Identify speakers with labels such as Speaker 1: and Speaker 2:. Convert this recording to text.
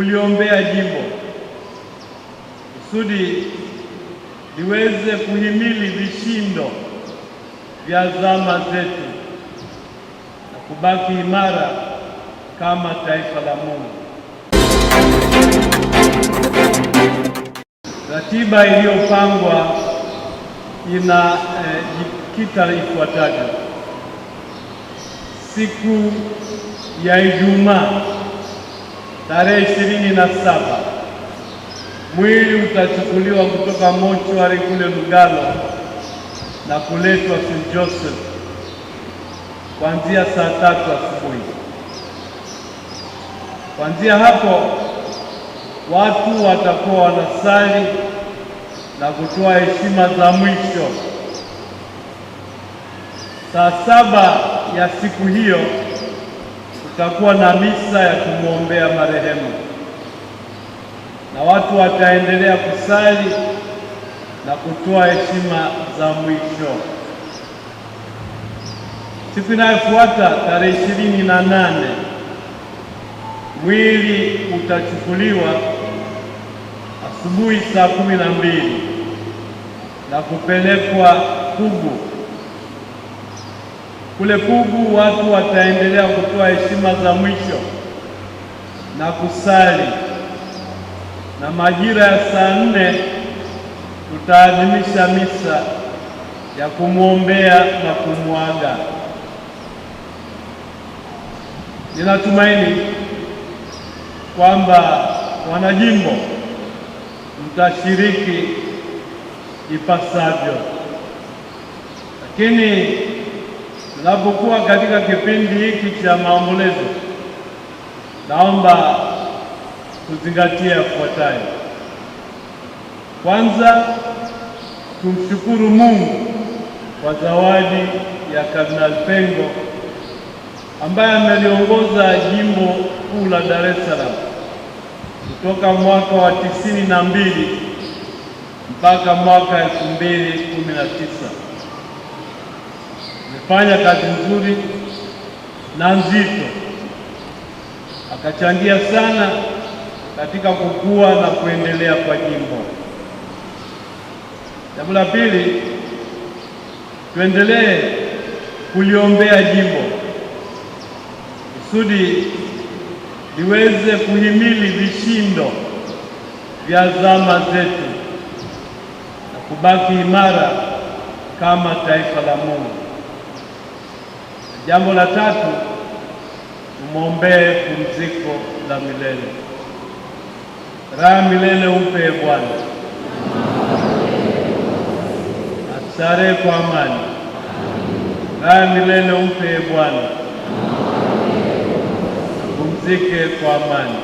Speaker 1: kuliombea jimbo kusudi liweze kuhimili vishindo vya zama zetu na kubaki imara kama taifa la Mungu. Ratiba iliyopangwa inajikita ifuatavyo: siku ya Ijumaa tarehe 27 mwili utachukuliwa kutoka mochwari kule Lugalo na kuletwa St. Joseph kuanzia saa 3 asubuhi. Kuanzia hapo watu watakuwa wanasali na kutoa heshima za mwisho. Saa 7 ya siku hiyo kutakuwa na misa ya kumwombea marehemu, na watu wataendelea kusali na kutoa heshima za mwisho. Siku inayofuata tarehe 28 mwili utachukuliwa asubuhi saa 12 na kupelekwa Pugu. Kule Pugu watu wataendelea kutoa heshima za mwisho na kusali, na majira ya saa 4 tutaadhimisha misa ya kumwombea na kumwaga. Ninatumaini kwamba wanajimbo mtashiriki ipasavyo, lakini tunapokuwa katika kipindi hiki cha maombolezo, naomba tuzingatie yafuatayo. Kwanza, tumshukuru Mungu kwa zawadi ya Kardinali Pengo ambaye ameliongoza jimbo kuu la Dar es Salaam kutoka mwaka wa 92 mpaka mwaka 2019. Amefanya kazi nzuri na nzito, akachangia sana katika kukua na kuendelea kwa jimbo. Jambo la pili, tuendelee kuliombea jimbo kusudi liweze kuhimili vishindo vya zama zetu na kubaki imara kama taifa la Mungu. Jambo la tatu, tumwombee pumziko la milele. Raha milele umpe Bwana, astarehe kwa amani. Raha milele umpe Bwana, pumzike kwa amani.